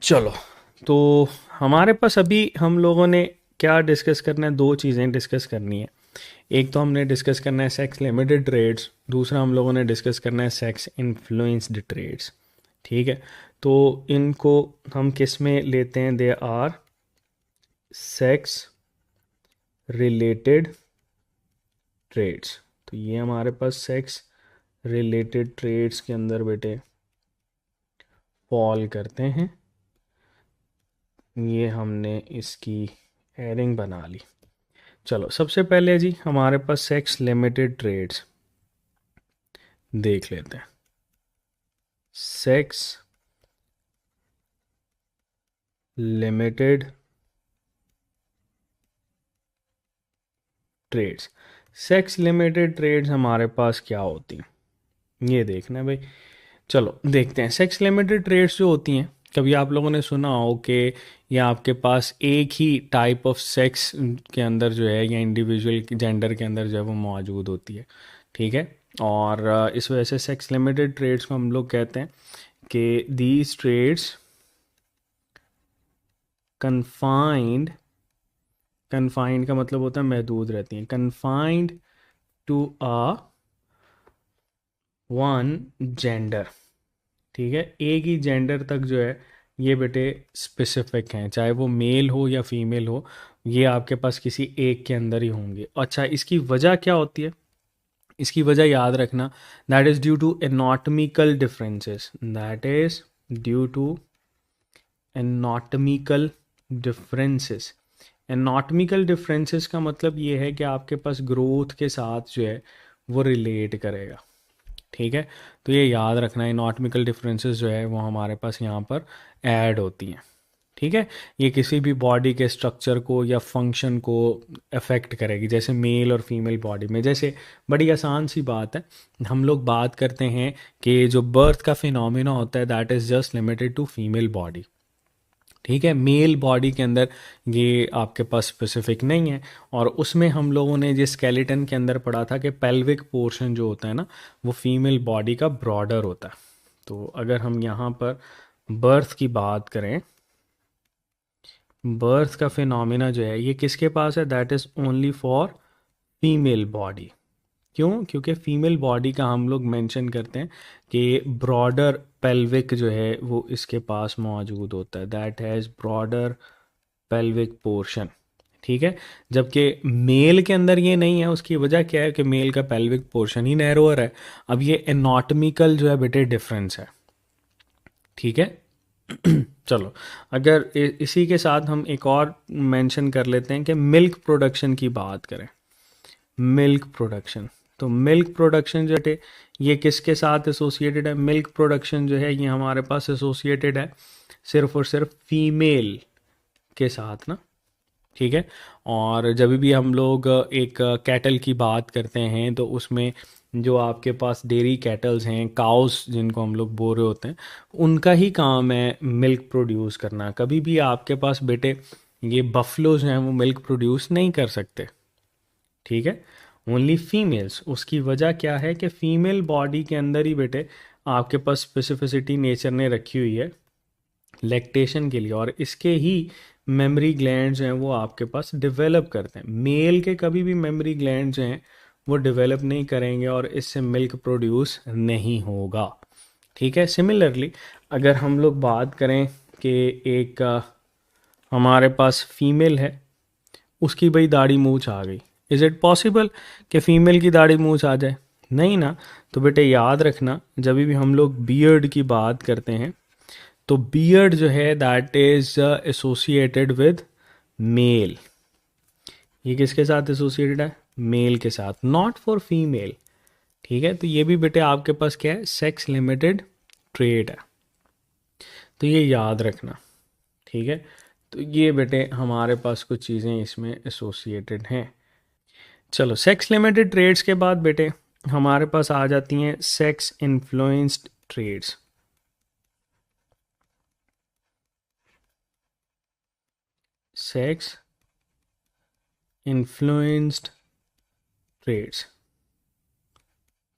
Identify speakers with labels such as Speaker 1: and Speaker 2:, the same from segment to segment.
Speaker 1: चलो, तो हमारे पास अभी हम लोगों ने क्या डिस्कस करना है, दो चीज़ें डिस्कस करनी है। एक तो हमने डिस्कस करना है सेक्स लिमिटेड ट्रेड्स, दूसरा हम लोगों ने डिस्कस करना है सेक्स इन्फ्लुएंस्ड ट्रेड्स। ठीक है, तो इनको हम किस में लेते हैं? They are sex related traits. तो ये हमारे पास सेक्स रिलेटेड ट्रेड्स के अंदर बेटे फॉल करते हैं। ये हमने इसकी एयरिंग बना ली। चलो, सबसे पहले जी हमारे पास सेक्स लिमिटेड ट्रेड्स देख लेते हैं। Sex limited traits. Sex limited traits हमारे पास क्या होती हैं, ये देखना है भाई। चलो देखते हैं। सेक्स लिमिटेड ट्रेड्स जो होती हैं, कभी आप लोगों ने सुना हो कि ये आपके पास एक ही टाइप ऑफ सेक्स के अंदर जो है या इंडिविजुअल जेंडर के अंदर जो है वो मौजूद होती है। ठीक है, और इस वजह से सेक्स लिमिटेड ट्रेड्स को हम लोग कहते हैं कि दीज ट्रेड्स कन्फाइंड, कन्फाइंड का मतलब होता है महदूद रहती हैं, confined to a one gender. ठीक है, एक ही जेंडर तक जो है ये बेटे स्पेसिफिक हैं, चाहे वो मेल हो या फीमेल हो, ये आपके पास किसी एक के अंदर ही होंगे। अच्छा, इसकी वजह क्या होती है? इसकी वजह याद रखना, that is due to anatomical differences, that is due to anatomical differences. Anatomical differences का मतलब ये है कि आपके पास ग्रोथ के साथ जो है वो रिलेट करेगा। ठीक है, तो ये याद रखना है, एनाटॉमिकल डिफरेंसेस जो है वो हमारे पास यहाँ पर ऐड होती हैं। ठीक है, ये किसी भी बॉडी के स्ट्रक्चर को या फंक्शन को अफेक्ट करेगी, जैसे मेल और फीमेल बॉडी में। जैसे बड़ी आसान सी बात है, हम लोग बात करते हैं कि जो बर्थ का फिनोमेना होता है that is just limited to female body. ठीक है, मेल बॉडी के अंदर ये आपके पास स्पेसिफिक नहीं है। और उसमें हम लोगों ने जिस स्केलेटन के अंदर पढ़ा था कि पेल्विक पोर्शन जो होता है ना, वो फीमेल बॉडी का ब्रॉडर होता है। तो अगर हम यहाँ पर बर्थ की बात करें, बर्थ का फिनोमेना जो है ये किसके पास है? That is only for female body. क्यों? क्योंकि फीमेल बॉडी का हम लोग मेंशन करते हैं कि ब्रॉडर पेल्विक जो है वो इसके पास मौजूद होता है, that has broader pelvic portion. ठीक है, जबकि मेल के अंदर ये नहीं है। उसकी वजह क्या है कि मेल का पेल्विक पोर्शन ही नैरोअर है। अब ये एनाटॉमिकल जो है बेटे डिफरेंस है। ठीक है, चलो, अगर इसी के साथ हम एक और मेंशन कर लेते हैं कि मिल्क प्रोडक्शन की बात करें। मिल्क प्रोडक्शन, तो मिल्क प्रोडक्शन जो है ये किसके साथ एसोसिएटेड है? मिल्क प्रोडक्शन जो है ये हमारे पास एसोसिएटेड है सिर्फ और सिर्फ फीमेल के साथ ना। ठीक है, और जब भी हम लोग एक कैटल की बात करते हैं तो उसमें जो आपके पास डेयरी कैटल्स हैं, काउस जिनको हम लोग बोल रहे होते हैं, उनका ही काम है मिल्क प्रोड्यूस करना। कभी भी आपके पास बेटे ये बफलोज हैं वो मिल्क प्रोड्यूस नहीं कर सकते। ठीक है, ओनली फीमेल्स। उसकी वजह क्या है कि फीमेल बॉडी के अंदर ही बेटे आपके पास स्पेसिफिसिटी नेचर ने रखी हुई है लैक्टेशन के लिए, और इसके ही मेमोरी ग्लैंड्स हैं वो आपके पास डेवलप करते हैं। मेल के कभी भी मेमोरी ग्लैंड्स हैं वो डेवलप नहीं करेंगे और इससे मिल्क प्रोड्यूस नहीं होगा। ठीक है, सिमिलरली अगर हम लोग बात करें कि एक हमारे पास फीमेल है, उसकी भाई दाढ़ी मूछ आ गई, इज़ इट पॉसिबल कि फ़ीमेल की दाढ़ी मूछ आ जाए? नहीं ना। तो बेटे याद रखना, जब भी हम लोग बियर्ड की बात करते हैं तो बियर्ड जो है that is associated with male. ये किसके साथ एसोसिएटेड है? मेल के साथ, नॉट फॉर फीमेल। ठीक है, तो ये भी बेटे आपके पास क्या है? सेक्स लिमिटेड ट्रेड है, तो ये याद रखना। ठीक है, तो ये बेटे हमारे पास कुछ चीज़ें इसमें एसोसिएटेड हैं। चलो, सेक्स लिमिटेड ट्रेड्स के बाद बेटे हमारे पास आ जाती हैं sex influenced traits. Sex influenced traits.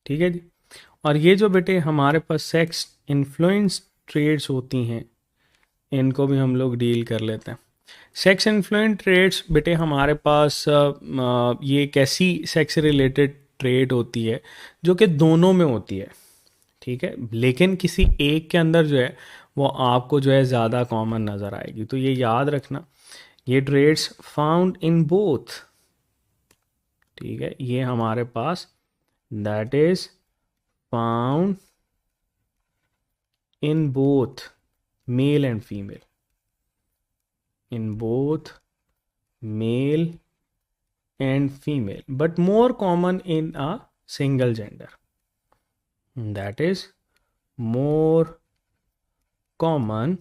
Speaker 1: ठीक है जी, और ये जो बेटे हमारे पास सेक्स इन्फ्लुएंस ट्रेड्स होती हैं, इनको भी हम लोग डील कर लेते हैं। सेक्स इन्फ्लुएंस ट्रेड्स बेटे हमारे पास ये एक ऐसी सेक्स रिलेटेड ट्रेड होती है जो कि दोनों में होती है, ठीक है, लेकिन किसी एक के अंदर जो है वो आपको जो है ज़्यादा कॉमन नज़र आएगी। तो ये याद रखना, ये ट्रेड्स फाउंड इन बोथ, ठीक है, ये हमारे पास that is found in both male and female, in both male and female, but more common in a single gender. That is more common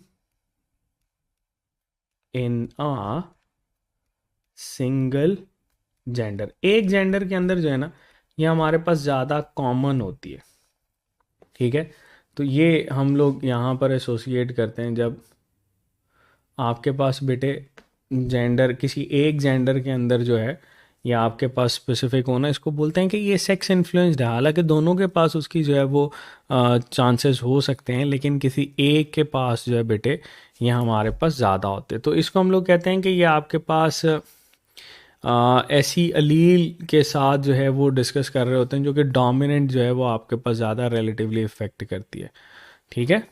Speaker 1: in a single gender. एक gender के अंदर जो है ना ये हमारे पास ज़्यादा कॉमन होती है, ठीक है। तो ये हम लोग यहाँ पर एसोसिएट करते हैं जब आपके पास बेटे जेंडर किसी एक जेंडर के अंदर जो है या आपके पास स्पेसिफिक होना, इसको बोलते हैं कि ये सेक्स इन्फ्लुएंस्ड है। हालांकि दोनों के पास उसकी जो है वो चांसेस हो सकते हैं, लेकिन किसी एक के पास जो है बेटे ये हमारे पास ज़्यादा होते हैं। तो इसको हम लोग कहते हैं कि ये आपके पास ऐसी अलील के साथ जो है वो डिस्कस कर रहे होते हैं जो कि डोमिनेंट जो है वो आपके पास ज़्यादा रिलेटिवली इफेक्ट करती है, ठीक है।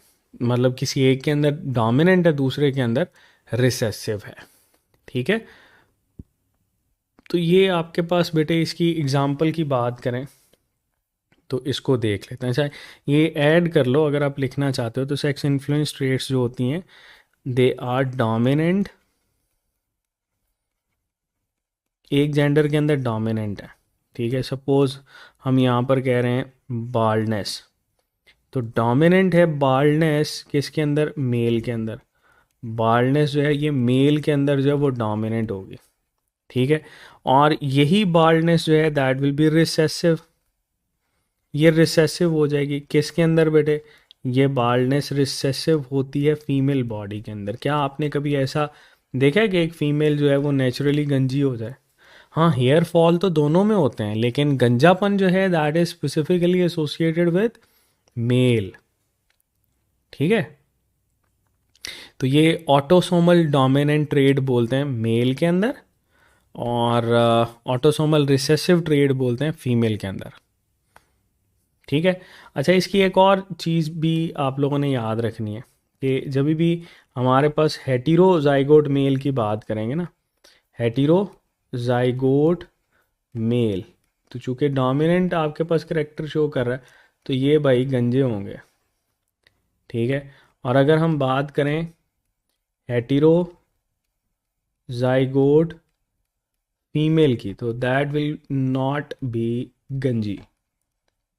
Speaker 1: मतलब किसी एक के अंदर डोमिनेंट है, दूसरे के अंदर रिसेसिव है, ठीक है। तो ये आपके पास बेटे इसकी एग्जांपल की बात करें तो इसको देख लेते हैं। अच्छा ये ऐड कर लो अगर आप लिखना चाहते हो तो सेक्स इन्फ्लुएंस ट्रेट्स जो होती हैं दे आर डोमिनेंट, एक जेंडर के अंदर डोमिनेंट है, ठीक है। सपोज हम यहाँ पर कह रहे हैं बाल्डनेस, तो डोमिनेंट है बाल्डनेस किसके अंदर, मेल के अंदर। बाल्डनेस जो है ये मेल के अंदर जो है वो डोमिनेंट होगी, ठीक है। और यही बाल्डनेस जो है दैट विल बी रिसेसिव, ये रिसेसिव हो जाएगी किसके अंदर बेटे, ये बाल्डनेस रिसेसिव होती है फीमेल बॉडी के अंदर। क्या आपने कभी ऐसा देखा है कि एक फीमेल जो है वो नेचुरली गंजी हो जाए? हाँ, हेयर फॉल तो दोनों में होते हैं, लेकिन गंजापन जो है that is specifically associated with male, ठीक है। तो ये ऑटोसोमल डोमिनेंट ट्रेड बोलते हैं मेल के अंदर, और ऑटोसोमल रिसेसिव ट्रेड बोलते हैं फीमेल के अंदर, ठीक है। अच्छा इसकी एक और चीज़ भी आप लोगों ने याद रखनी है कि जब भी हमारे पास हेटेरोजाइगोट मेल की बात करेंगे ना, हेटेरोजाइगोट मेल, तो चूंकि डोमिनेंट आपके पास करेक्टर शो कर रहा है तो ये भाई गंजे होंगे, ठीक है। और अगर हम बात करें हेटेरोजाइगोट फीमेल की तो दैट विल नॉट बी गंजी,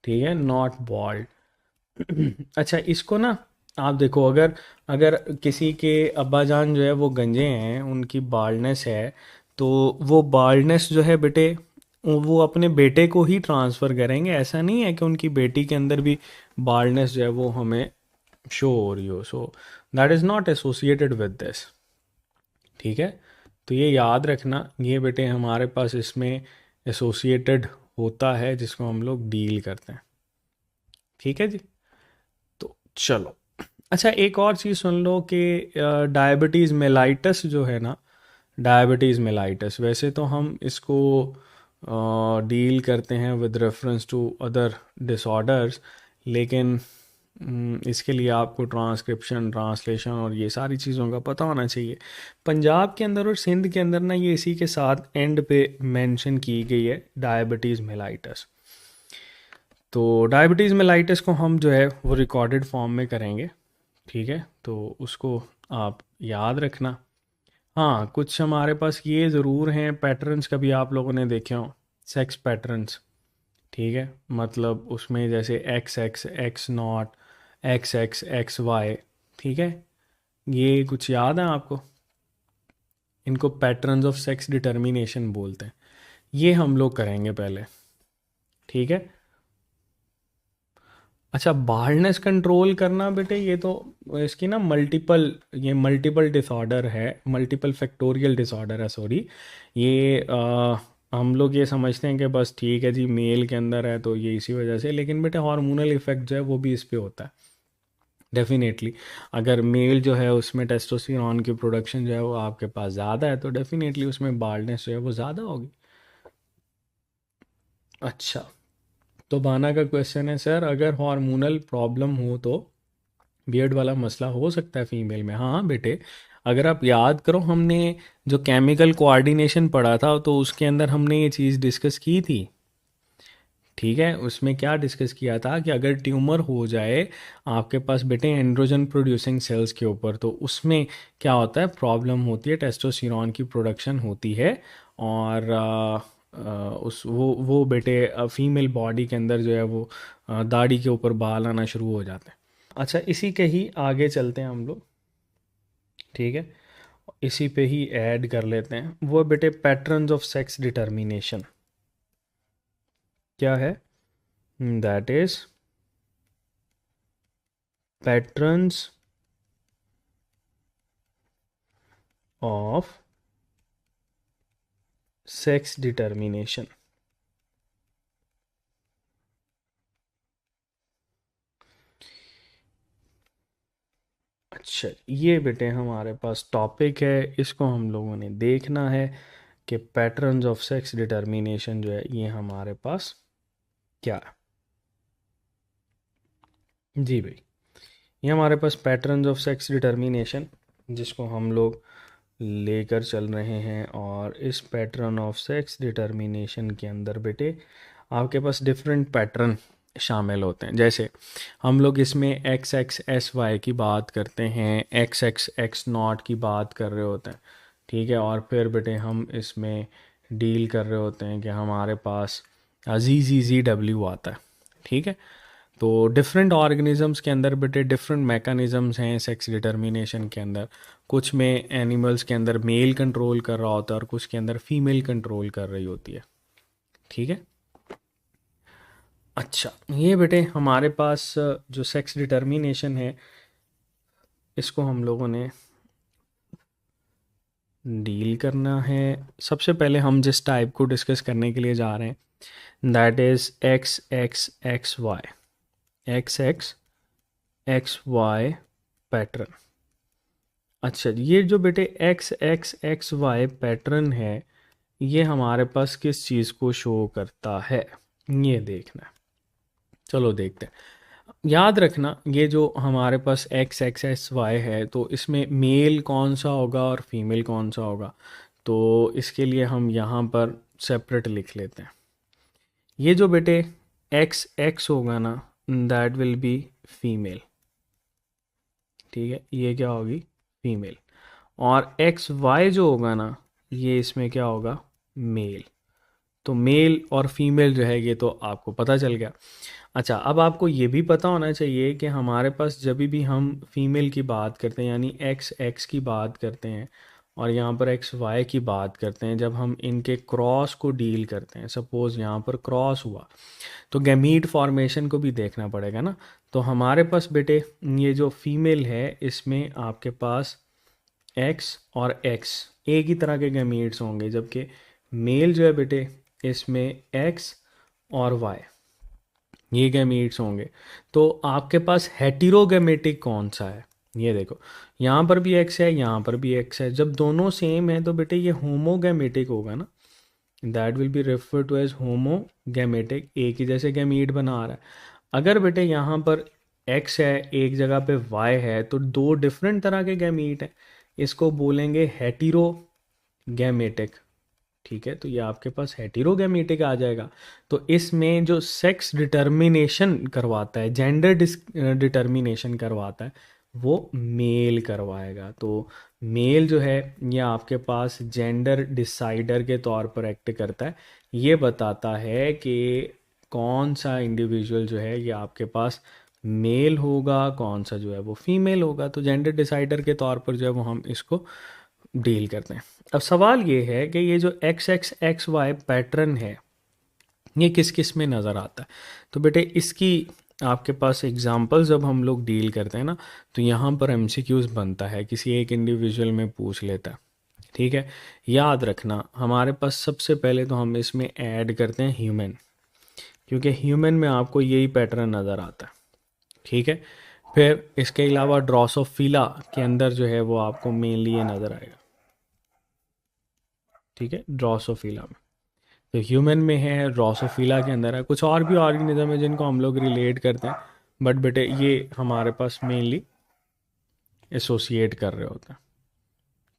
Speaker 1: ठीक है, नॉट बॉल्ड। अच्छा इसको ना आप देखो, अगर अगर किसी के अब्बा जान जो है वो गंजे हैं, उनकी बाल्डनेस है, तो वो बाल्डनेस जो है बेटे वो अपने बेटे को ही ट्रांसफ़र करेंगे। ऐसा नहीं है कि उनकी बेटी के अंदर भी बाल्डनेस जो है वो हमें शो हो रही हो। So that is not associated with this, ठीक है। तो ये याद रखना, ये बेटे हमारे पास इसमें एसोसिएटेड होता है जिसको हम लोग डील करते हैं, ठीक है जी। तो चलो, अच्छा एक और चीज़ सुन लो कि डायबिटीज़ मेलाइटस जो है ना, डायबिटीज़ मेलाइटस वैसे तो हम इसको डील करते हैं with reference to other disorders, लेकिन इसके लिए आपको ट्रांसक्रिप्शन, ट्रांसलेशन और ये सारी चीज़ों का पता होना चाहिए। पंजाब के अंदर और सिंध के अंदर ना ये इसी के साथ एंड पे मेंशन की गई है डायबिटीज़ मेलाइटस। तो डायबिटीज़ मेलाइटस को हम जो है वो रिकॉर्डेड फॉर्म में करेंगे, ठीक है। तो उसको आप याद रखना। हाँ कुछ हमारे पास ये ज़रूर हैं पैटर्न्स, कभी आप लोगों ने देखे हो सेक्स पैटर्न्स, ठीक है। मतलब उसमें जैसे X X, X naught, X X, X Y, ठीक है। ये कुछ याद है आपको? इनको पैटर्न्स ऑफ सेक्स डिटर्मिनेशन बोलते हैं। ये हम लोग करेंगे पहले, ठीक है। अच्छा बाल्डनेस कंट्रोल करना बेटे, ये तो इसकी ना मल्टीपल, ये मल्टीपल डिसऑर्डर है, मल्टीपल फैक्टोरियल डिसऑर्डर है, सॉरी। ये हम लोग ये समझते हैं कि बस ठीक है जी मेल के अंदर है तो ये इसी वजह से, लेकिन बेटे हार्मोनल इफेक्ट जो है वो भी इस पे होता है, डेफिनेटली अगर मेल जो है उसमें टेस्टोस्टेरोन की प्रोडक्शन जो है वो आपके पास ज़्यादा है तो डेफिनेटली उसमें बाल्डनेस जो है वो ज़्यादा होगी। अच्छा, तो बाना का क्वेश्चन है सर अगर हार्मोनल प्रॉब्लम हो तो बियर्ड वाला मसला हो सकता है फीमेल में। हाँ बेटे, अगर आप याद करो हमने जो केमिकल कोऑर्डिनेशन पढ़ा था तो उसके अंदर हमने ये चीज़ डिस्कस की थी। ठीक है, उसमें क्या डिस्कस किया था कि अगर ट्यूमर हो जाए आपके पास बेटे एंड्रोजन प्रोड्यूसिंग सेल्स के ऊपर तो उसमें क्या होता है, प्रॉब्लम होती है, टेस्टोस्टेरोन की प्रोडक्शन होती है और उस वो बेटे फीमेल बॉडी के अंदर जो है वो दाढ़ी के ऊपर बाल आना शुरू हो जाते हैं। अच्छा, इसी के ही आगे चलते हैं हम लोग। ठीक है, इसी पे ही ऐड कर लेते हैं वो बेटे पैटर्न्स ऑफ सेक्स डिटर्मिनेशन क्या है, that is patterns of sex determination। अच्छा, ये बेटे हमारे पास टॉपिक है, इसको हम लोगों ने देखना है कि पैटर्न्स ऑफ सेक्स डिटर्मिनेशन जो है ये हमारे पास क्या है। जी भाई, ये हमारे पास पैटर्न्स ऑफ सेक्स डिटर्मिनेशन जिसको हम लोग लेकर चल रहे हैं और इस पैटर्न ऑफ सेक्स डिटर्मिनेशन के अंदर बेटे आपके पास डिफरेंट पैटर्न शामिल होते हैं। जैसे हम लोग इसमें एक्स एक्स एस वाई की बात करते हैं, एक्स एक्स एक्स नॉट की बात कर रहे होते हैं। ठीक है, और फिर बेटे हम इसमें डील कर रहे होते हैं कि हमारे पास जी जी जी डब्ल्यू आता है। ठीक है, तो डिफरेंट ऑर्गेनिजम्स के अंदर बेटे डिफरेंट मैकेनिज़म्स हैं सेक्स डिटर्मिनेशन के अंदर। कुछ में एनिमल्स के अंदर मेल कंट्रोल कर रहा होता है और कुछ के अंदर फीमेल कंट्रोल कर रही होती है। ठीक है, अच्छा, ये बेटे हमारे पास जो सेक्स डिटर्मिनेशन है इसको हम लोगों ने डील करना है। सबसे पहले हम जिस टाइप को डिस्कस करने के लिए जा रहे हैं that is X X X Y, X X X Y pattern. अच्छा, ये जो बेटे X X X Y pattern है ये हमारे पास किस चीज़ को शो करता है, ये देखना है। चलो देखते हैं। याद रखना ये जो हमारे पास एक्स एक्स एस वाई है तो इसमें मेल कौन सा होगा और फीमेल कौन सा होगा, तो इसके लिए हम यहाँ पर सेपरेट लिख लेते हैं। ये जो बेटे एक्स एक्स होगा ना दैट विल बी फीमेल। ठीक है, ये क्या होगी, फीमेल। और एक्स वाई जो होगा ना ये इसमें क्या होगा, मेल। तो मेल और फीमेल जो है ये तो आपको पता चल गया। अच्छा, अब आपको ये भी पता होना चाहिए कि हमारे पास जब भी हम फीमेल की बात करते हैं यानी एक्स एक्स की बात करते हैं और यहाँ पर एक्स वाई की बात करते हैं, जब हम इनके क्रॉस को डील करते हैं, सपोज़ यहाँ पर क्रॉस हुआ तो गैमीट फॉर्मेशन को भी देखना पड़ेगा ना। तो हमारे पास बेटे ये जो फीमेल है इसमें आपके पास एक्स और एक्स एक ही तरह के गैमीट्स होंगे, जबकि मेल जो है बेटे इसमें एक्स और वाई ये गैमीट्स होंगे। तो आपके पास हेटेरोगैमेटिक कौन सा है, ये देखो, यहाँ पर भी एक्स है यहाँ पर भी एक्स है। जब दोनों सेम है तो बेटे ये होमोगैमेटिक होगा ना, that will be refer to as homogametic, एक ही जैसे गैमीट बना रहा है। अगर बेटे यहाँ पर एक्स है एक जगह पे वाई है तो दो डिफरेंट तरह के गैमीट हैं, इसको बोलेंगे हेटेरोगैमेटिक। ठीक है, तो ये आपके पास हेटेरोगैमेटिक आ जाएगा। तो इसमें जो सेक्स डिटर्मिनेशन करवाता है, जेंडर डिटर्मिनेशन करवाता है वो मेल करवाएगा। तो मेल जो है ये आपके पास जेंडर डिसाइडर के तौर पर एक्ट करता है, ये बताता है कि कौन सा इंडिविजुअल जो है ये आपके पास मेल होगा, कौन सा जो है वो फीमेल होगा। तो जेंडर डिसाइडर के तौर पर जो है वो हम इसको डील करते हैं। अब सवाल ये है कि ये जो X X X Y pattern है ये किस किस में नज़र आता है। तो बेटे इसकी आपके पास एग्जांपल जब हम लोग डील करते हैं ना तो यहाँ पर एमसीक्यूज बनता है, किसी एक इंडिविजुअल में पूछ लेता है। ठीक है, याद रखना हमारे पास सबसे पहले तो हम इसमें ऐड करते हैं ह्यूमन, क्योंकि ह्यूमन में आपको यही पैटर्न नज़र आता है। ठीक है, फिर इसके अलावा ड्रोसोफिला के अंदर जो है वो आपको मेनली ये नज़र आएगा, ठीक है, ड्रोसोफिला में। तो ह्यूमन में है, ड्रोसोफिला के अंदर है, कुछ और भी ऑर्गेनिज्म है जिनको हम लोग रिलेट करते हैं, बट बेटे ये हमारे पास मेनली एसोसिएट कर रहे होते हैं,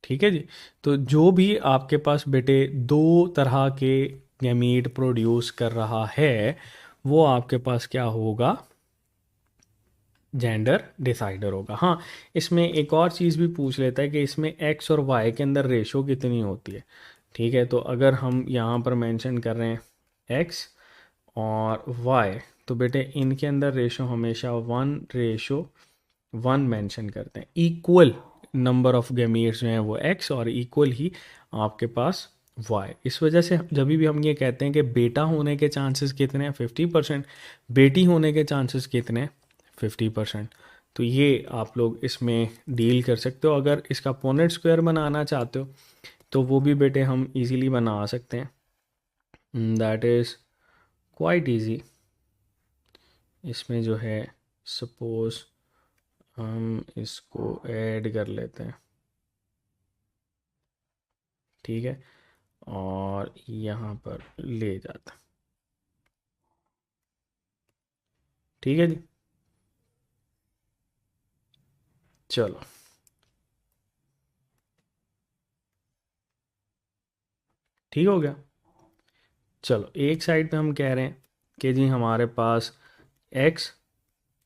Speaker 1: ठीक है जी। तो जो भी आपके पास बेटे दो तरह के गैमीट प्रोड्यूस कर रहा है वो आपके पास क्या होगा, जेंडर डिसाइडर होगा। हाँ, इसमें एक और चीज़ भी पूछ लेता है कि इसमें एक्स और वाई के अंदर रेशो कितनी होती है, ठीक है। तो अगर हम यहाँ पर मेंशन कर रहे हैं एक्स और वाई, तो बेटे इनके अंदर रेशो हमेशा 1:1 मेंशन करते हैं। इक्वल नंबर ऑफ गैमीट्स जो हैं वो एक्स और इक्वल ही आपके पास वाई। इस वजह से जब भी हम ये कहते हैं कि बेटा होने के चांसेस कितने हैं 50%, बेटी होने के चांसेस कितने हैं 50%। तो ये आप लोग इसमें डील कर सकते हो। अगर इसका पोनेट स्क्वायर बनाना चाहते हो तो वो भी बेटे हम इजीली बना सकते हैं, दैट इज़ क्वाइट इजी। इसमें जो है सपोज हम इसको ऐड कर लेते हैं, ठीक है, और यहाँ पर ले जाता, ठीक है जी। चलो ठीक हो गया। चलो एक साइड पे हम कह रहे हैं कि जी हमारे पास x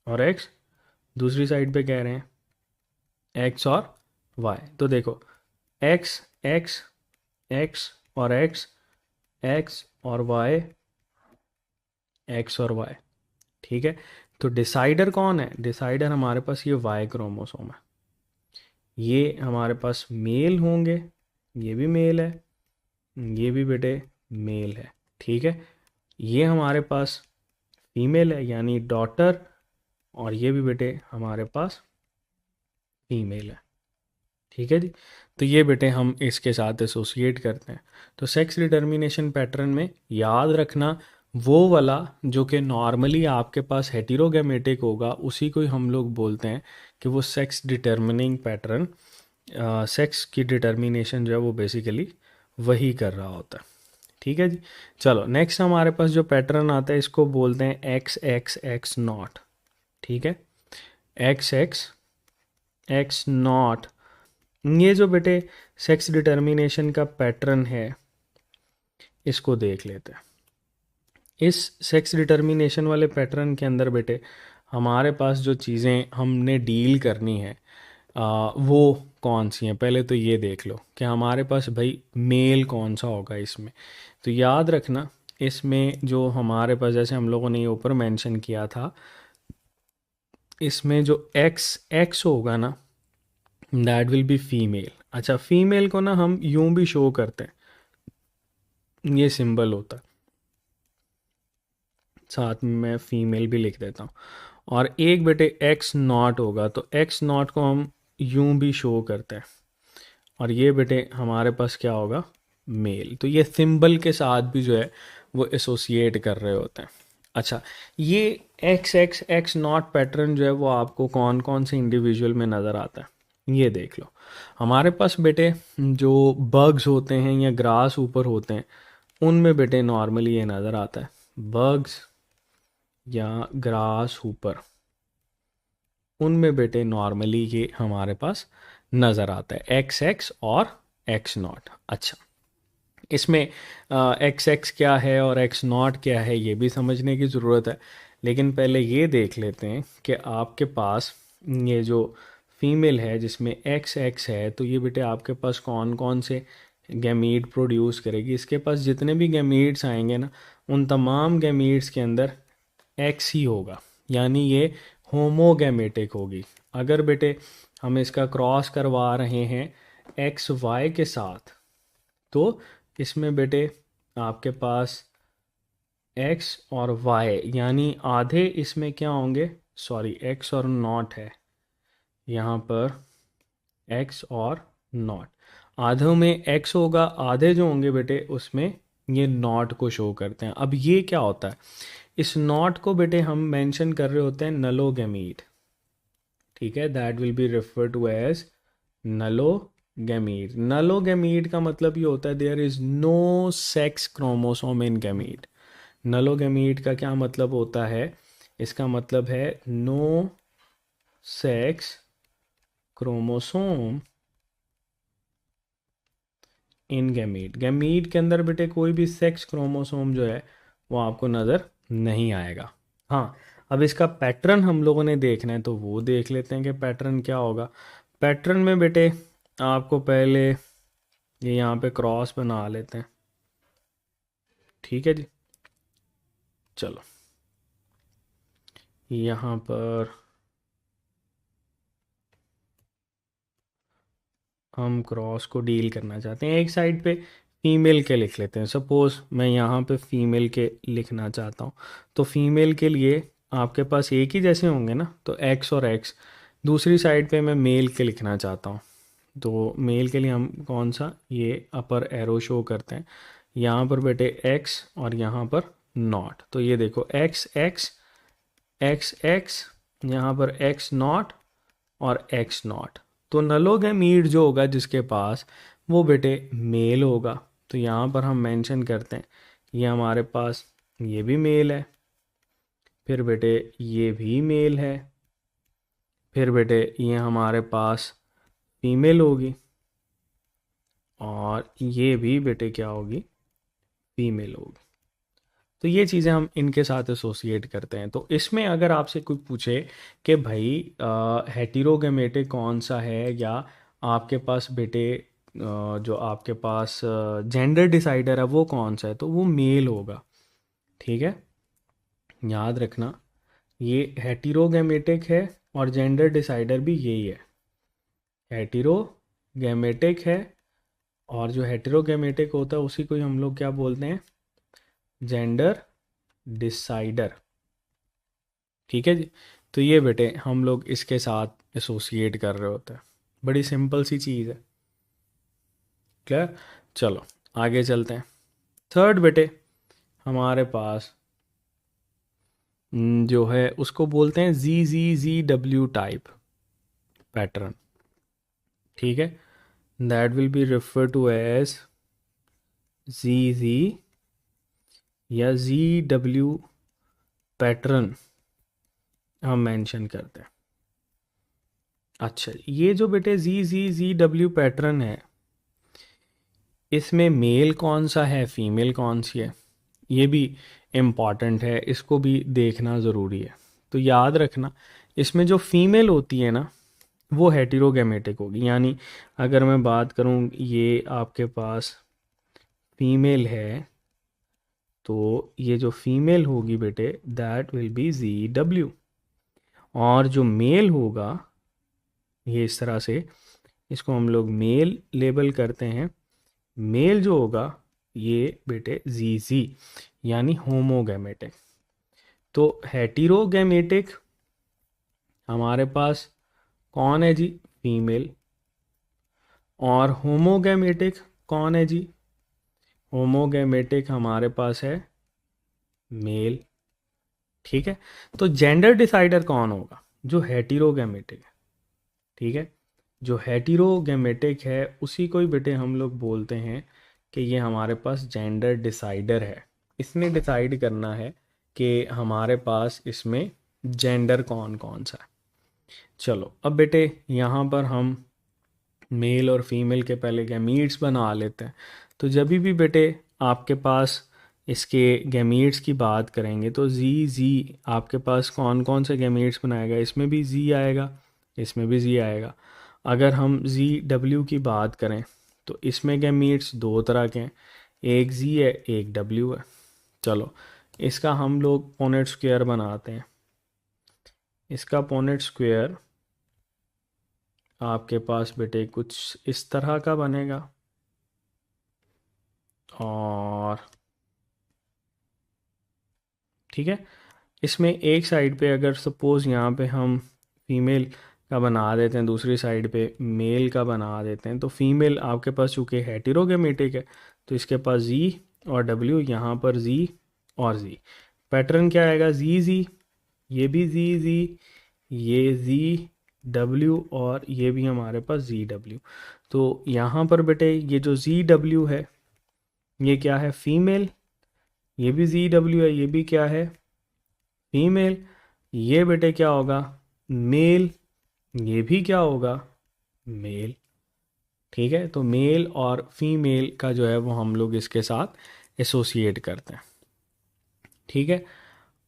Speaker 1: और x, दूसरी साइड पे कह रहे हैं x और y। तो देखो x x x और x, x और y, x और y, ठीक है। तो डिसाइडर कौन है, डिसाइडर हमारे पास ये y क्रोमोसोम है, ये हमारे पास मेल होंगे, ये भी मेल है, ये भी बेटे मेल है, ठीक है। ये हमारे पास फीमेल है यानी डॉटर, और ये भी बेटे हमारे पास फीमेल है, ठीक है जी। तो ये बेटे हम इसके साथ एसोसिएट करते हैं। तो सेक्स डिटर्मिनेशन पैटर्न में याद रखना वो वाला जो कि नॉर्मली आपके पास हेटेरोगैमेटिक होगा उसी को ही हम लोग बोलते हैं कि वो सेक्स डिटर्मिनिंग पैटर्न, सेक्स की डिटर्मिनेशन जो है वो बेसिकली वही कर रहा होता है, ठीक है जी। चलो नेक्स्ट हमारे पास जो पैटर्न आता है इसको बोलते हैं एक्स एक्स एक्स नॉट, ठीक है, एक्स एक्स एक्स नॉट। ये जो बेटे सेक्स डिटर्मिनेशन का पैटर्न है इसको देख लेते हैं। इस सेक्स डिटर्मिनेशन वाले पैटर्न के अंदर बेटे हमारे पास जो चीज़ें हमने डील करनी है वो कौन सी हैं, पहले तो ये देख लो कि हमारे पास भाई मेल कौन सा होगा इसमें। तो याद रखना इसमें जो हमारे पास, जैसे हम लोगों ने ये ऊपर मेंशन किया था, इसमें जो एक्स एक्स होगा ना दैट विल बी फीमेल। अच्छा, फीमेल को ना हम यूं भी शो करते हैं, ये सिंबल होता है, साथ में मैं फीमेल भी लिख देता हूँ। और एक बेटे एक्स नॉट होगा तो एक्स नॉट को हम यूं भी शो करते हैं, और ये बेटे हमारे पास क्या होगा, मेल। तो ये सिंबल के साथ भी जो है वो एसोसिएट कर रहे होते हैं। अच्छा, ये x X X not pattern जो है वो आपको कौन कौन से इंडिविजुअल में नज़र आता है ये देख लो। हमारे पास बेटे जो बग्स होते हैं या ग्रास ऊपर होते हैं उनमें बेटे नॉर्मली ये नज़र आता है, बग्स या ग्रास ऊपर, उनमें बेटे नॉर्मली ये हमारे पास नज़र आता है एक्स एक्स और एक्स नॉट। अच्छा, इसमें एक्स एक्स क्या है और एक्स नॉट क्या है ये भी समझने की ज़रूरत है, लेकिन पहले ये देख लेते हैं कि आपके पास ये जो फीमेल है जिसमें एक्स एक्स है तो ये बेटे आपके पास कौन कौन से गैमीट प्रोड्यूस करेगी। इसके पास जितने भी गैमीट्स आएंगे ना उन तमाम गैमीट्स के अंदर एक्स ही होगा, यानी ये होमोगैमेटिक होगी। अगर बेटे हम इसका क्रॉस करवा रहे हैं एक्स वाई के साथ तो इसमें बेटे आपके पास एक्स और वाई यानी आधे इसमें क्या होंगे, सॉरी एक्स और नॉट है यहाँ पर, एक्स और नॉट, आधों में एक्स होगा, आधे जो होंगे बेटे उसमें ये नॉट को शो करते हैं। अब ये क्या होता है, इस नॉट को बेटे हम मेंशन कर रहे होते हैं नलोगैमीट, ठीक है, that will be refer to as nullogamete. Nullogamete का मतलब ये होता है there is no sex chromosome in gamete. Nullogamete का क्या मतलब होता है? इसका मतलब है no sex chromosome in gamete. Gamete के अंदर बेटे कोई भी सेक्स क्रोमोसोम जो है वो आपको नज़र नहीं आएगा। हाँ, अब इसका पैटर्न हम लोगों ने देखना है तो वो देख लेते हैं कि पैटर्न क्या होगा। पैटर्न में बेटे आपको पहले ये यहाँ पे क्रॉस बना लेते हैं। ठीक है जी, चलो यहाँ पर हम क्रॉस को डील करना चाहते हैं। एक साइड पे फीमेल के लिख लेते हैं। सपोज मैं यहाँ पे फीमेल के लिखना चाहता हूँ, तो फीमेल के लिए आपके पास एक ही जैसे होंगे ना, तो एक्स और एक्स। दूसरी साइड पे मैं मेल के लिखना चाहता हूँ, तो मेल के लिए हम कौन सा ये अपर एरो शो करते हैं। यहाँ पर बेटे एक्स और यहाँ पर नॉट। तो ये देखो एक्स एक्स एक्स एक्स, यहाँ पर एक्स नॉट और एक्स नॉट। तो नलोगैमीट जो होगा जिसके पास, वो बेटे मेल होगा। तो यहाँ पर हम मेंशन करते हैं ये हमारे पास ये भी मेल है, फिर बेटे ये भी मेल है, फिर बेटे ये हमारे पास फीमेल होगी, और ये भी बेटे क्या होगी, फीमेल होगी। तो ये चीज़ें हम इनके साथ एसोसिएट करते हैं। तो इसमें अगर आपसे कोई पूछे कि भाई हेटेरोगैमेटिक कौन सा है, या आपके पास बेटे जो आपके पास जेंडर डिसाइडर है वो कौन सा है, तो वो मेल होगा। ठीक है, याद रखना ये हेटेरोगैमेटिक है और जेंडर डिसाइडर भी यही है। हेटेरोगैमेटिक है, और जो हेटेरोगैमेटिक होता है उसी को ही हम लोग क्या बोलते हैं, जेंडर डिसाइडर। ठीक है जी, तो ये बेटे हम लोग इसके साथ एसोसिएट कर रहे होते हैं। बड़ी सिंपल सी चीज़ है। क्लियर? चलो आगे चलते हैं। थर्ड बेटे हमारे पास जो है उसको बोलते हैं ZZZW टाइप पैटर्न। ठीक है, that will be refer to as ZZ या ZW पैटर्न हम मेंशन करते हैं। अच्छा, ये जो बेटे ZZZW पैटर्न है, इसमें मेल कौन सा है, फीमेल कौन सी है, ये भी इम्पॉर्टेंट है, इसको भी देखना ज़रूरी है। तो याद रखना इसमें जो फीमेल होती है ना वो हेटेरोगैमेटिक होगी। यानी अगर मैं बात करूँ ये आपके पास फीमेल है, तो ये जो फीमेल होगी बेटे दैट विल बी ZW, और जो मेल होगा ये इस तरह से, इसको हम लोग मेल लेबल करते हैं। मेल जो होगा ये बेटे ZZ यानी होमोगैमेटिक। तो हेटेरोगैमेटिक हमारे पास कौन है जी, फीमेल। और होमोगैमेटिक कौन है जी, होमोगैमेटिक हमारे पास है मेल। ठीक है, तो जेंडर डिसाइडर कौन होगा, जो हेटेरोगैमेटिक है। ठीक है, जो हेटेरोगैमेटिक है उसी को ही बेटे हम लोग बोलते हैं कि ये हमारे पास जेंडर डिसाइडर है। इसने डिसाइड करना है कि हमारे पास इसमें जेंडर कौन कौन सा है। चलो अब बेटे यहाँ पर हम मेल और फीमेल के पहले गैमीट्स बना लेते हैं। तो जब भी बेटे आपके पास इसके गैमीट्स की बात करेंगे तो जी आपके पास कौन कौन से गैमीट्स बनाएगा, इसमें भी जी आएगा, इसमें भी जी आएगा। अगर हम ZW की बात करें तो इसमें गैमीट्स दो तरह के हैं, एक जी है एक डब्ल्यू है। चलो इसका हम लोग पोनेट स्क्वायर बनाते हैं। इसका पोनेट स्क्वायर आपके पास बेटे कुछ इस तरह का बनेगा, और ठीक है, इसमें एक साइड पे अगर सपोज़ यहाँ पे हम फीमेल का बना देते हैं, दूसरी साइड पे मेल का बना देते हैं, तो फीमेल आपके पास चूँकि हेटेरोगैमेटिक है तो इसके पास जी और डब्ल्यू, यहाँ पर जी और जी। पैटर्न क्या आएगा, जी जी, ये भी जी जी, ये जी डब्ल्यू और ये भी हमारे पास जी डब्ल्यू। तो यहाँ पर बेटे ये जो जी डब्ल्यू है ये क्या है, फीमेल। ये भी जी डब्ल्यू है, ये भी क्या है, फीमेल। ये बेटे क्या होगा, मेल। ये भी क्या होगा, मेल। ठीक है, तो मेल और फीमेल का जो है वो हम लोग इसके साथ एसोसिएट करते हैं। ठीक है।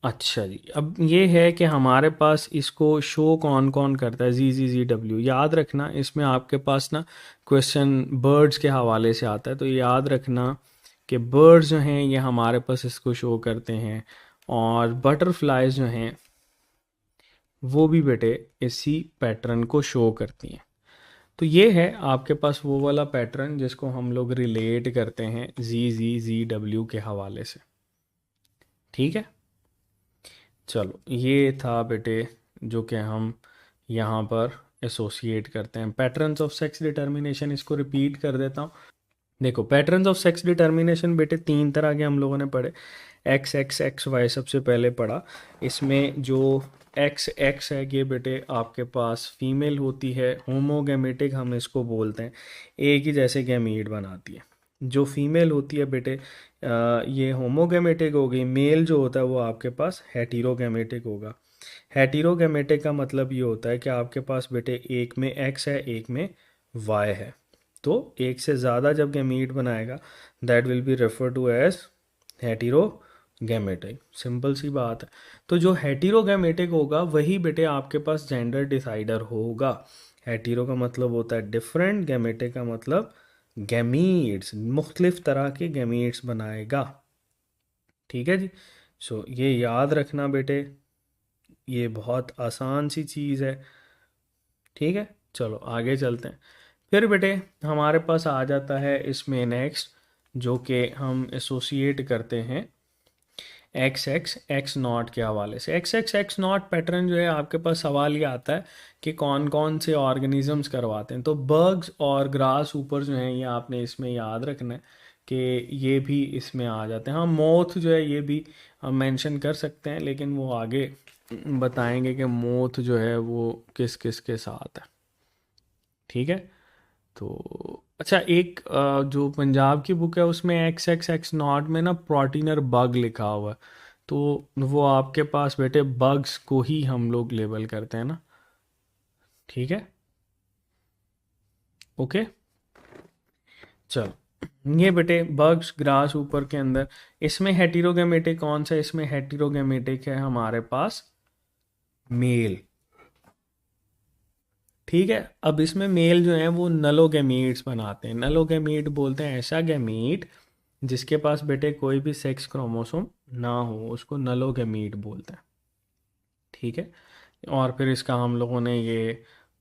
Speaker 1: अच्छा जी, अब ये है कि हमारे पास इसको शो कौन कौन करता है, जी जी जी डब्ल्यू। याद रखना इसमें आपके पास ना क्वेश्चन बर्ड्स के हवाले से आता है, तो याद रखना कि बर्ड्स जो हैं ये हमारे पास इसको शो करते हैं, और बटरफ्लाइज जो हैं वो भी बेटे इसी पैटर्न को शो करती हैं। तो ये है आपके पास वो वाला पैटर्न जिसको हम लोग रिलेट करते हैं जी जी जी डब्ल्यू के हवाले से। ठीक है, चलो ये था बेटे जो कि हम यहाँ पर एसोसिएट करते हैं पैटर्न्स ऑफ सेक्स डिटर्मिनेशन। इसको रिपीट कर देता हूँ। देखो, पैटर्न्स ऑफ सेक्स डिटर्मिनेशन बेटे तीन तरह के हम लोगों ने पढ़े। एक्स एक्स एक्स वाई सबसे पहले पढ़ा। इसमें जो एक्स एक्स है ये बेटे आपके पास फीमेल होती है, होमोगैमेटिक हम इसको बोलते हैं, एक ही जैसे गैमीट बनाती है। जो फीमेल होती है बेटे ये होमोगैमेटिक हो गई। मेल जो होता है वो आपके पास हेटेरोगैमेटिक होगा। हेटेरोगैमेटिक का मतलब ये होता है कि आपके पास बेटे एक में एक्स है, एक में वाई है। तो एक से ज़्यादा जब गैमीट बनाएगा that will be refer to as heterogametic. Simple सी बात है। तो जो हेटेरोगैमेटिक होगा वही बेटे आपके पास जेंडर डिसाइडर होगा। हेटेरो का मतलब होता है डिफरेंट, गैमेटिक का मतलब गैमीट्स, मुख्तलिफ तरह के गैमीट्स बनाएगा। ठीक है जी। सो ये याद रखना बेटे, ये बहुत आसान सी चीज़ है। ठीक है, चलो आगे चलते हैं। फिर बेटे हमारे पास आ जाता है इसमें नेक्स्ट जो कि हम एसोसिएट करते हैं एक्स एक्स एक्स नॉट के हवाले से। X X X not pattern जो है आपके पास सवाल ये आता है कि कौन कौन से ऑर्गेनिजम्स करवाते हैं। तो बग्स और ग्रास ऊपर जो हैं ये आपने इसमें याद रखना है कि ये भी इसमें आ जाते हैं। हाँ, मोथ जो है ये भी हम मेंशन कर सकते हैं, लेकिन वो आगे बताएंगे कि मोथ जो है वो किस किस के साथ है। ठीक है, तो अच्छा एक जो पंजाब की बुक है उसमें एक्स एक्स एक्स नॉट में ना प्रोटीनर बग लिखा हुआ है, तो वो आपके पास बेटे बग्स को ही हम लोग लेबल करते हैं ना। ठीक है, ओके, चलो ये बेटे बग्स ग्रास ऊपर के अंदर। इसमें हेटेरोगैमेटिक कौन सा है, इसमें हेटेरोगैमेटिक है हमारे पास मेल। ठीक है, अब इसमें मेल जो है वो नलोगैमीट्स बनाते हैं। नलोगैमीट बोलते हैं ऐसा गैमीट जिसके पास बेटे कोई भी सेक्स क्रोमोसोम ना हो, उसको नलोगैमीट बोलते हैं। ठीक है, और फिर इसका हम लोगों ने ये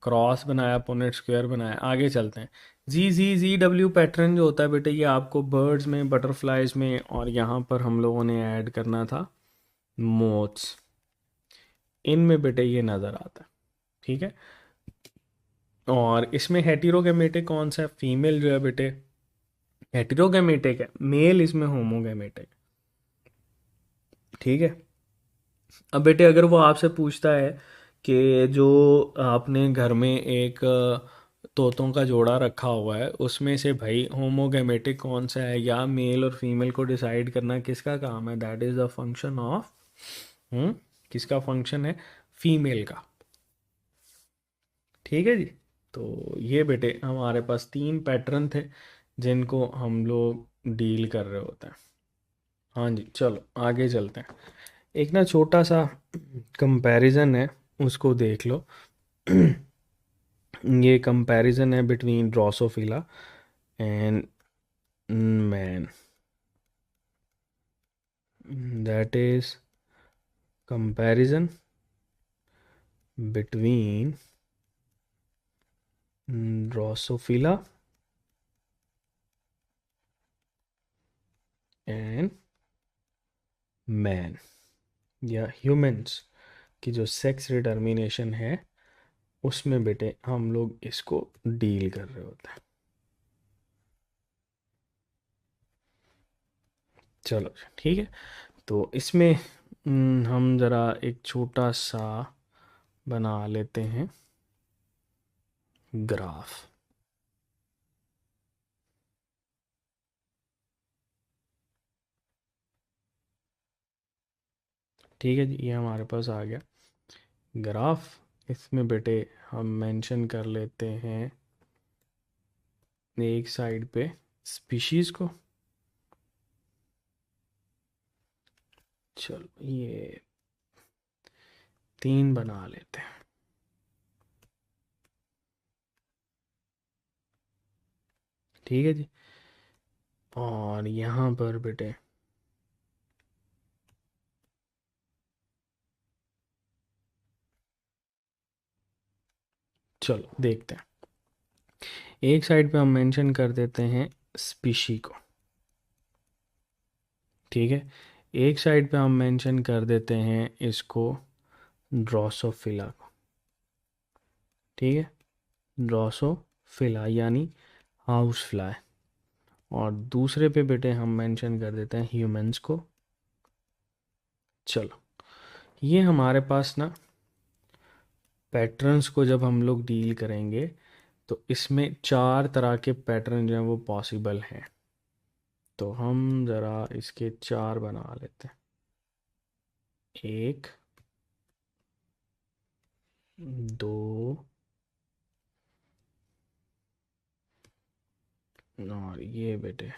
Speaker 1: क्रॉस बनाया, पुनेट स्क्वायर बनाया। आगे चलते हैं। जी जी जी डब्ल्यू पैटर्न जो होता है बेटे ये आपको बर्ड्स में, बटरफ्लाइज में, और यहाँ पर हम लोगों ने ऐड करना था मोथ्स, इनमें बेटे ये नज़र आता है। ठीक है, और इसमें हेटेरोगैमेटिक कौन सा है, फीमेल जो है बेटे हेटेरोगैमेटिक है, मेल इसमें होमोगैमेटिक। ठीक है, अब बेटे अगर वो आपसे पूछता है कि जो आपने घर में एक तोतों का जोड़ा रखा हुआ है उसमें से भाई होमोगैमेटिक कौन सा है या मेल और फीमेल को डिसाइड करना किसका काम है, that is the function of किसका फंक्शन है, फीमेल का। ठीक है जी। तो ये बेटे हमारे पास तीन पैटर्न थे जिनको हम लोग डील कर रहे होते हैं। हाँ जी, चलो आगे चलते हैं। एक ना छोटा सा कंपैरिजन है, उसको देख लो। ये कंपैरिजन है between Drosophila and man, that is comparison between Drosophila and man, या ह्यूमंस की जो सेक्स डिटर्मिनेशन है उसमें बेटे हम लोग इसको डील कर रहे होते हैं। चलो ठीक है, तो इसमें हम ज़रा एक छोटा सा बना लेते हैं। ग्राफ। ठीक है जी, ये हमारे पास आ गया ग्राफ। इसमें बेटे हम मेंशन कर लेते हैं एक साइड पे स्पीशीज को। चलो ये 3 बना लेते हैं। ठीक है जी। और यहाँ पर बेटे चलो देखते हैं। एक साइड पे हम मेंशन कर देते हैं स्पीशी को। ठीक है। एक साइड पे हम मेंशन कर देते हैं इसको ड्रोसोफिला को। ठीक है। ड्रोसोफिला यानी हाउस फ्लाई। और दूसरे पे बेटे हम मेंशन कर देते हैं ह्यूमंस को। चलो ये हमारे पास ना पैटर्न्स को जब हम लोग डील करेंगे तो इसमें 4 तरह के पैटर्न जो हैं वो पॉसिबल हैं। तो हम ज़रा इसके 4 बना लेते हैं। 1, 2 और ये बेटे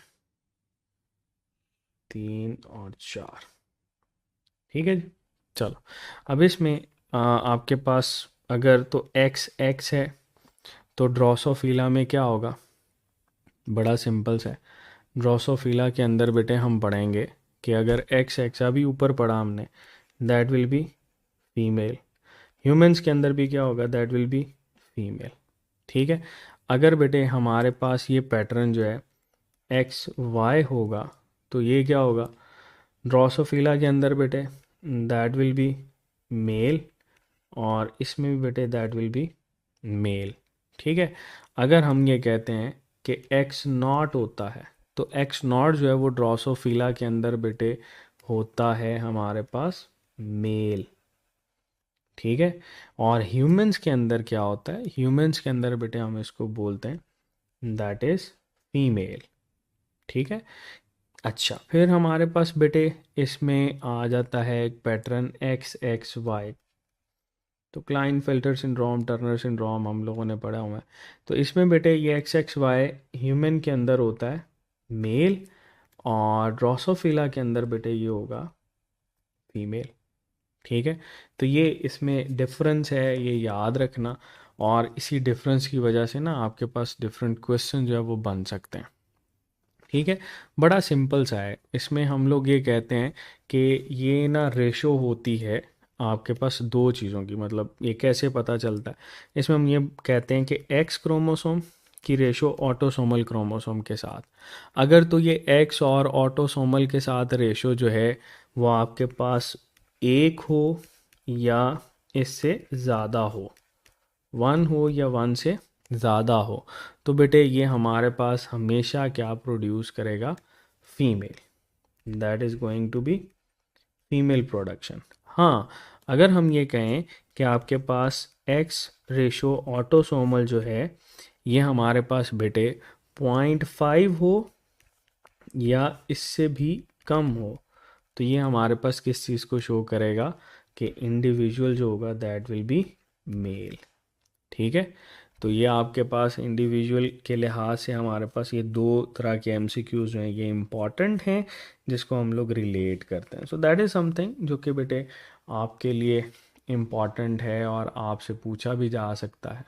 Speaker 1: 3 और 4। ठीक है जी। चलो अब इसमें आपके पास अगर तो एक्स एक्स है तो ड्रोसोफिला में क्या होगा? बड़ा सिंपल सा है। ड्रोसोफिला के अंदर बेटे हम पढ़ेंगे कि अगर एक्स एक्स अभी ऊपर पढ़ा हमने, that will B female. Humans के अंदर भी क्या होगा? That will B female. ठीक है। अगर बेटे हमारे पास ये पैटर्न जो है एक्स वाई होगा तो ये क्या होगा? ड्रोसोफिला के अंदर बेटे दैट विल बी मेल, और इसमें भी बेटे दैट विल बी मेल। ठीक है। अगर हम ये कहते हैं कि एक्स नॉट होता है तो एक्स नॉट जो है वो ड्रोसोफिला के अंदर बेटे होता है हमारे पास मेल। ठीक है। और ह्यूमंस के अंदर क्या होता है? ह्यूमंस के अंदर बेटे हम इसको बोलते हैं दैट इज फीमेल। ठीक है। अच्छा, फिर हमारे पास बेटे इसमें आ जाता है एक पैटर्न एक्स एक्स वाई। तो क्लाइनफेल्टर सिंड्रोम, टर्नर सिंड्रोम हम लोगों ने पढ़ा हुआ है। तो इसमें बेटे ये एक्स एक्स वाई ह्यूमन के अंदर होता है मेल, और ड्रोसोफिला के अंदर बेटे ये होगा फीमेल। ठीक है। तो ये इसमें डिफरेंस है, ये याद रखना। और इसी डिफरेंस की वजह से ना आपके पास डिफरेंट क्वेश्चन जो है वो बन सकते हैं। ठीक है। बड़ा सिंपल सा है। इसमें हम लोग ये कहते हैं कि ये ना रेशो होती है आपके पास दो चीज़ों की। मतलब ये कैसे पता चलता है? इसमें हम ये कहते हैं कि एक्स क्रोमोसोम की रेशो ऑटोसोमल क्रोमोसोम के साथ। अगर तो ये एक्स और ऑटोसोमल के साथ रेशो जो है वो आपके पास 1 हो या इससे ज़्यादा हो, 1 हो या 1 से ज़्यादा हो, तो बेटे ये हमारे पास हमेशा क्या प्रोड्यूस करेगा? Female. That is going to be female production. हाँ, अगर हम ये कहें कि आपके पास एक्स रेशो ऑटोसोमल जो है ये हमारे पास बेटे 0.5 हो या इससे भी कम हो, तो ये हमारे पास किस चीज़ को शो करेगा? कि इंडिविजुअल जो होगा दैट विल बी मेल। ठीक है। तो ये आपके पास इंडिविजुअल के लिहाज से हमारे पास ये दो तरह के एमसीक्यूज जो हैं ये इम्पॉर्टेंट हैं जिसको हम लोग रिलेट करते हैं। सो दैट इज़ समथिंग जो कि बेटे आपके लिए इम्पॉर्टेंट है और आपसे पूछा भी जा सकता है।